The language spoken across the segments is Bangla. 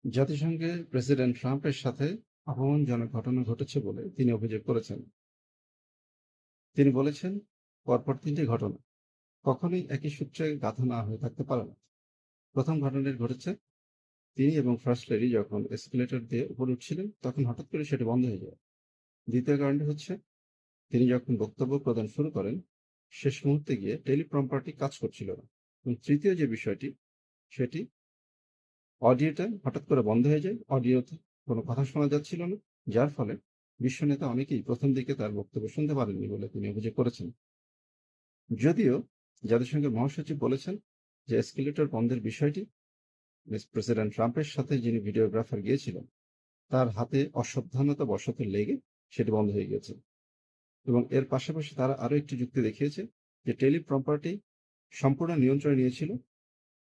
জাতিসংঘে প্রেসিডেন্ট ট্রাম্পের সাথে অপমানজনক ঘটনা ঘটেছে বলে তিনি অভিযোগ করেছেন। তিনি বলেছেন, পরপর ৩টি ঘটনা কখনোই একই সূত্রে গাঁথা না হয়ে থাকতে পারে না। প্রথম ঘটনাটি ঘটেছে তিনি এবং ফার্স্ট লেডি যখন এসকেলেটর দিয়ে উপরে উঠছিলেন, তখন হঠাৎ করে সেটি বন্ধ হয়ে যায়। দ্বিতীয় কারণটি হচ্ছে তিনি যখন বক্তব্য প্রদান শুরু করেন, শেষ মুহূর্তে গিয়ে টেলিপ্রম্পটারটি কাজ করছিল না। এবং তৃতীয় যে বিষয়টি, সেটি অডিওটা হঠাৎ করে বন্ধ হয়ে যায়। অডিওতে কোনো কথা শোনা যাচ্ছিল না, যার ফলে বিশ্ব নেতা অনেকেই প্রথম দিকে তার বক্তব্য শুনতে পারেননি বলে তিনি অভিযোগ করেছেন। যদিও জাতিসংঘের মহাসচিব বলেছেন যে এসকেলেটর বন্ধের বিষয়টি প্রেসিডেন্ট ট্রাম্পের সাথে যিনি ভিডিওগ্রাফার গিয়েছিলেন তার হাতে অসাবধানতা বশত লেগে সেটি বন্ধ হয়ে গেছে। এবং এর পাশাপাশি তারা আরো একটি যুক্তি দেখিয়েছে যে টেলিপ্রম্পটারটি সম্পূর্ণ নিয়ন্ত্রণে নিয়েছিল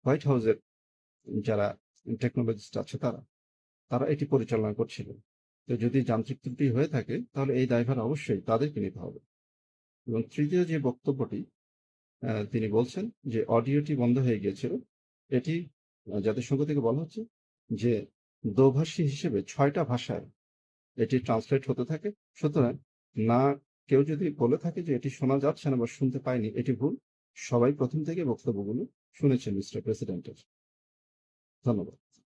হোয়াইট হাউসের যারা টেকনোলজিস্ট আছে তারা এটি পরিচালনা করছিল। তো যদি যান্ত্রিক ত্রুটি হয়ে থাকে তাহলে এই দায়ভার অবশ্যই তাদেরকে নিতে হবে। এবং তৃতীয় যে বক্তব্যটি তিনি বলছেন যে অডিওটি বন্ধ হয়ে গিয়েছিল, এটি জাতিসংঘ থেকে বলা হচ্ছে যে দোভাষী হিসেবে ৬টা ভাষায় এটি ট্রান্সলেট হতে থাকে। সুতরাং না, কেউ যদি বলে থাকে যে এটি শোনা যাচ্ছে না বা শুনতে পায়নি, এটি ভুল। সবাই প্রথম থেকে বক্তব্যগুলো শুনেছেন মিস্টার প্রেসিডেন্টের। ধন্যবাদ।